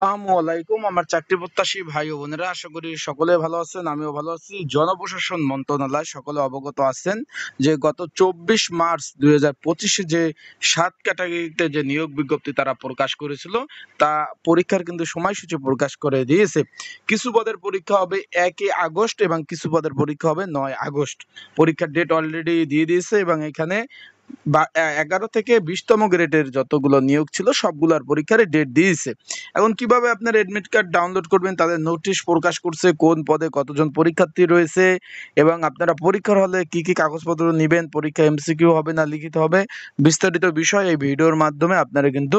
আসসালামু আলাইকুম আমার চাকরি প্রত্যাশী ভাই ও বোনেরা, আশা করি সকলে ভালো আছেন। আমিও ভালো আছি। জনপ্রশাসন মন্ত্রণালয় সকলে অবগত আছেন যে গত 24 মার্চ 2025 যে 7 ক্যাটাগরিতে যে নিয়োগ বিজ্ঞপ্তি তারা প্রকাশ করেছিল, তা পরীক্ষার কিন্তু সময়সূচি প্রকাশ করে দিয়েছে। কিছু পদের পরীক্ষা হবে 1 আগস্ট এবং কিছু পদের পরীক্ষা হবে 9 আগস্ট। পরীক্ষার ডেট অলরেডি দিয়ে দিয়েছে এবং এখানে 11 থেকে 20তম গ্রেডের যতগুলো নিয়োগ ছিল সবগুলোর পরীক্ষার ডেট দিয়েছে। এখন কিভাবে আপনার এডমিট কার্ড ডাউনলোড করবেন, তাদের নোটিশ প্রকাশ করছে কোন পদে কতজন পরীক্ষার্থী রয়েছে এবং আপনারা পরীক্ষার হলে কি কি কাগজপত্র নেবেন, পরীক্ষা এমসিকিউ হবে না লিখিত হবে, বিস্তারিত বিষয় এই ভিডিওর মাধ্যমে আপনারা কিন্তু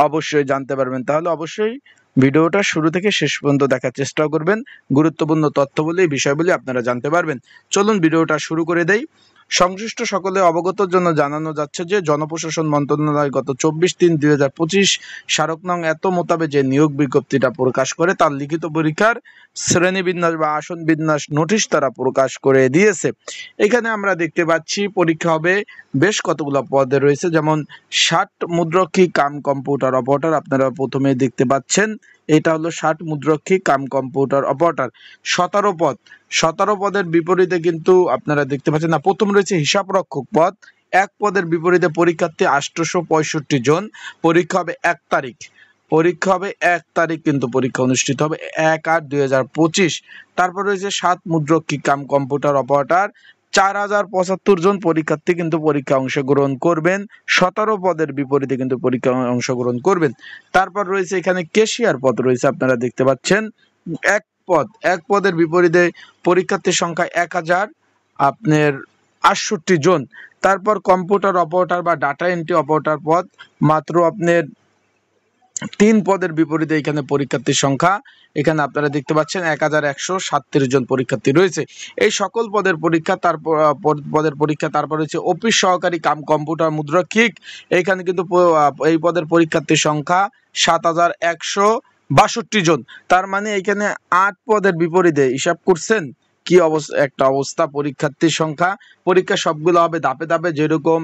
অবশ্যই জানতে পারবেন। তাহলে অবশ্যই ভিডিওটা শুরু থেকে শেষ পর্যন্ত দেখার চেষ্টা করবেন। গুরুত্বপূর্ণ তথ্যবলী বিষয়গুলি আপনারা জানতে পারবেন। চলুন ভিডিওটা শুরু করে দেই। সংশ্লিষ্ট সকলে অবগতর জন্য জানানো যাচ্ছে যে জনপ্রশাসন মন্ত্রণালয় গত 24/3/2025 স্মারক নং এত মোতাবেক যে নিয়োগ বিজ্ঞপ্তিটা প্রকাশ করে তার লিখিত পরীক্ষার শ্রেণীবিন্যাস বা আসন বিন্যাস নোটিশ তারা প্রকাশ করে দিয়েছে। এখানে আমরা দেখতে পাচ্ছি পরীক্ষা হবে বেশ কতগুলো পদে রয়েছে, যেমন 60 মুদ্রক্ষী কাম কম্পিউটার অপারেটর আপনারা প্রথমে দেখতে পাচ্ছেন। এটা হলো 60 মুদ্রক্ষী কাম কম্পিউটার অপারেটর। 17 পদ। 17 পদের বিপরীতে কিন্তু আপনারা দেখতে পাচ্ছেন না, প্রথম রয়েছে হিসাব রক্ষক পদ। এক পদের বিপরীতে পরীক্ষার্থী 865 জন। পরীক্ষা হবে 1 তারিখ। পরীক্ষা হবে 1 তারিখ, কিন্তু পরীক্ষা অনুষ্ঠিত হবে 1/8/2025। তারপর রয়েছে 7 মুদ্রক্ষী কাম কম্পিউটার অপারেটর। 4075 জন পরীক্ষার্থী কিন্তু পরীক্ষা অংশগ্রহণ করবেন। 17 পদের বিপরীতে কিন্তু পরীক্ষা অংশগ্রহণ করবেন। তারপর রয়েছে এখানে কেশিয়ার পদ রয়েছে, আপনারা দেখতে পাচ্ছেন এক পদ। এক পদের বিপরীতে পরীক্ষার্থীর সংখ্যা 1068 জন। তারপর কম্পিউটার অপারেটর বা ডাটা এন্ট্রি অপারেটর পদ মাত্র আপনার 3 পদের বিপরীতে এখানে পরীক্ষার্থীর সংখ্যা এখানে আপনারা দেখতে পাচ্ছেন 1137 জন পরীক্ষার্থী রয়েছে। এই সকল পদের পরীক্ষা তারপর হচ্ছে অফিস সহকারী কাম কম্পিউটার মুদ্রক্ষিক। এখানে কিন্তু এই পদের পরীক্ষার্থীর সংখ্যা 7162 জন। তার মানে এখানে 8 পদের বিপরীতে হিসাব করছেন কি একটা অবস্থা পরীক্ষার্থীর সংখ্যা। পরীক্ষা সবগুলো হবে ধাপে ধাপে, যেরকম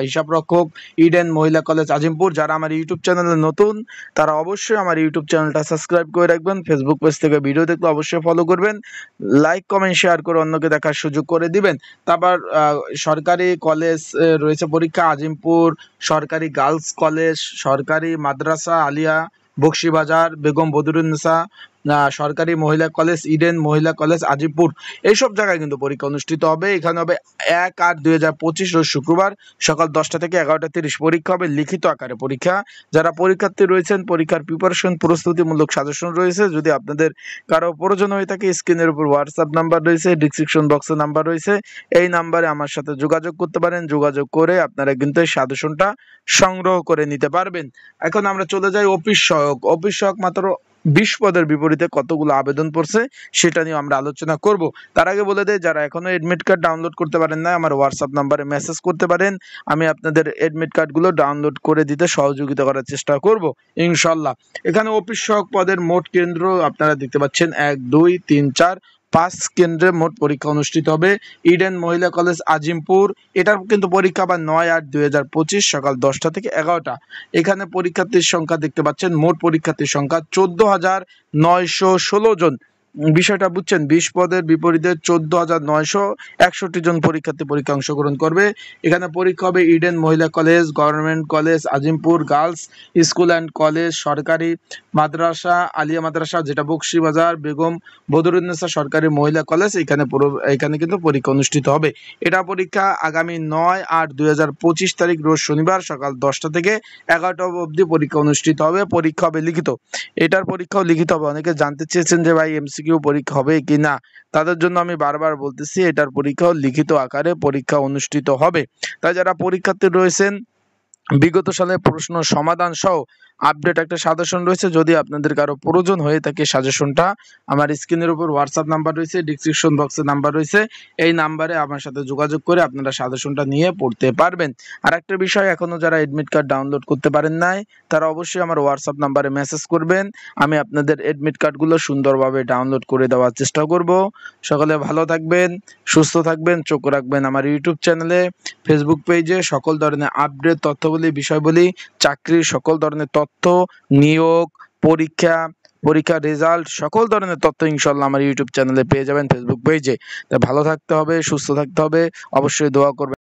হিসাব রক্ষক ইডেন মহিলা কলেজ আজিমপুর। যারা আমার ইউটিউব চ্যানেলে নতুন তারা অবশ্যই আমার ইউটিউব চ্যানেলটা সাবস্ক্রাইব করে রাখবেন। ফেসবুক পেজ থেকে ভিডিও দেখলে অবশ্যই ফলো করবেন। লাইক কমেন্ট শেয়ার করে অন্যকে দেখার সুযোগ করে দিবেন। তারপর সরকারি কলেজ রয়েছে পরীক্ষা, আজিমপুর সরকারি গার্লস কলেজ, সরকারি মাদ্রাসা আলিয়া বক্সিবাজার বেগম বদরুন্নেসা সরকারি মহিলা কলেজ, ইডেন মহিলা কলেজ আজিমপুর। এইসব জায়গায় কিন্তু পরীক্ষা অনুষ্ঠিত হবে। এখানে হবে 1/8/2025 রোজ শুক্রবার সকাল 10টা থেকে 11টা 30 পরীক্ষা হবে লিখিত আকারে পরীক্ষা। যারা পরীক্ষার্থী রয়েছেন পরীক্ষার প্রিপারেশন প্রস্তুতিমূলক সাজেশন রয়েছে, যদি আপনাদের কারো প্রয়োজন হয়ে থাকে স্ক্রিনের উপর হোয়াটসঅ্যাপ নাম্বার রয়েছে, ডিসক্রিপশন বক্সে নাম্বার রয়েছে, এই নাম্বারে আমার সাথে যোগাযোগ করতে পারেন। যোগাযোগ করে আপনারা কিন্তু এই সাজেশনটা সংগ্রহ করে নিতে পারবেন। এখন আমরা চলে যাই অফিস সহায়ক। অফিস সহায়ক মাত্র 20 পদের বিপরীতে কতগুলো আবেদন পড়ছে সেটা নিয়ে আমরা আলোচনা করব। তার আগে বলে দেই, যারা এখনো এডমিট কার্ড ডাউনলোড করতে পারেন না আমার হোয়াটসঅ্যাপ নাম্বারে মেসেজ করতে পারেন। আমি আপনাদের এডমিট কার্ডগুলো ডাউনলোড করে দিতে সহযোগিতা করার চেষ্টা করব ইনশাল্লাহ। এখানে অফিস সহায়ক পদের মোট কেন্দ্র আপনারা দেখতে পাচ্ছেন 1 2 3 4 5 কেন্দ্রে মোট পরীক্ষা অনুষ্ঠিত হবে। ইডেন মহিলা কলেজ আজিমপুর, এটার কিন্তু পরীক্ষা বা 9/8/2025 সকাল 10টা থেকে 11টা। এখানে পরীক্ষার্থীর সংখ্যা দেখতে পাচ্ছেন, মোট পরীক্ষার্থীর সংখ্যা 14,916 জন। বিষয়টা বুঝছেন, 20 পদের বিপরীতে 14,961 জন পরীক্ষার্থী পরীক্ষা অংশগ্রহণ করবে। এখানে পরীক্ষা হবে ইডেন মহিলা college, government college Azimpur, girls school and college, সরকারি মাদ্রাসা আলিয়া মাদ্রাসা যেটা বক্সিবাজার, বেগম বদরুন্নেসা সরকারি মহিলা কলেজ। এখানে কিন্তু পরীক্ষা অনুষ্ঠিত হবে। এটা পরীক্ষা আগামী 9/8/2025 তারিখ রোজ শনিবার সকাল 10টা থেকে 11টা অবধি পরীক্ষা অনুষ্ঠিত হবে। পরীক্ষা হবে লিখিত। এটার পরীক্ষাও লিখিত হবে। অনেকে জানতে চেয়েছেন যে ভাই এমসিকিউ পরীক্ষা হবে কি না, তাদের জন্য আমি বারবার বলতেছি এটার পরীক্ষাও লিখিত আকারে পরীক্ষা অনুষ্ঠিত হবে। তাই যারা পরীক্ষার্থী রয়েছেন বিগত সালের প্রশ্ন সমাধান সহ আপডেট একটা সাজেশন রয়েছে, যদি আপনাদের কারো প্রয়োজন হয়ে থাকে সাজেশনটা আমার স্ক্রিনের উপর হোয়াটসঅ্যাপ নাম্বার রয়েছে, ডিসক্রিপশন বক্সে নাম্বার রয়েছে, এই নাম্বারে আমার সাথে যোগাযোগ করে আপনারা সাজেশনটা নিয়ে পড়তে পারবেন। আর একটা বিষয়, এখনো যারা এডমিট কার্ড ডাউনলোড করতে পারেন নাই তারা অবশ্যই আমার হোয়াটসঅ্যাপ নাম্বারে মেসেজ করবেন। আমি আপনাদের এডমিট কার্ডগুলো সুন্দরভাবে ডাউনলোড করে দেওয়ার চেষ্টা করব। সকলে ভালো থাকবেন, সুস্থ থাকবেন, চোখ রাখবেন আমার ইউটিউব চ্যানেলে, ফেসবুক পেজে সকল ধরনের আপডেট তথ্যবলী বিষয়বলী চাকরির সকল ধরনের তথ্য, নিয়োগ, পরীক্ষার রেজাল্ট সকল ধরনের তথ্য ইনশাল্লাহ আমার ইউটিউব চ্যানেলে পেয়ে যাবেন, ফেসবুক পেজে। তাই ভালো থাকতে হবে, সুস্থ থাকতে হবে, অবশ্যই দোয়া করবেন।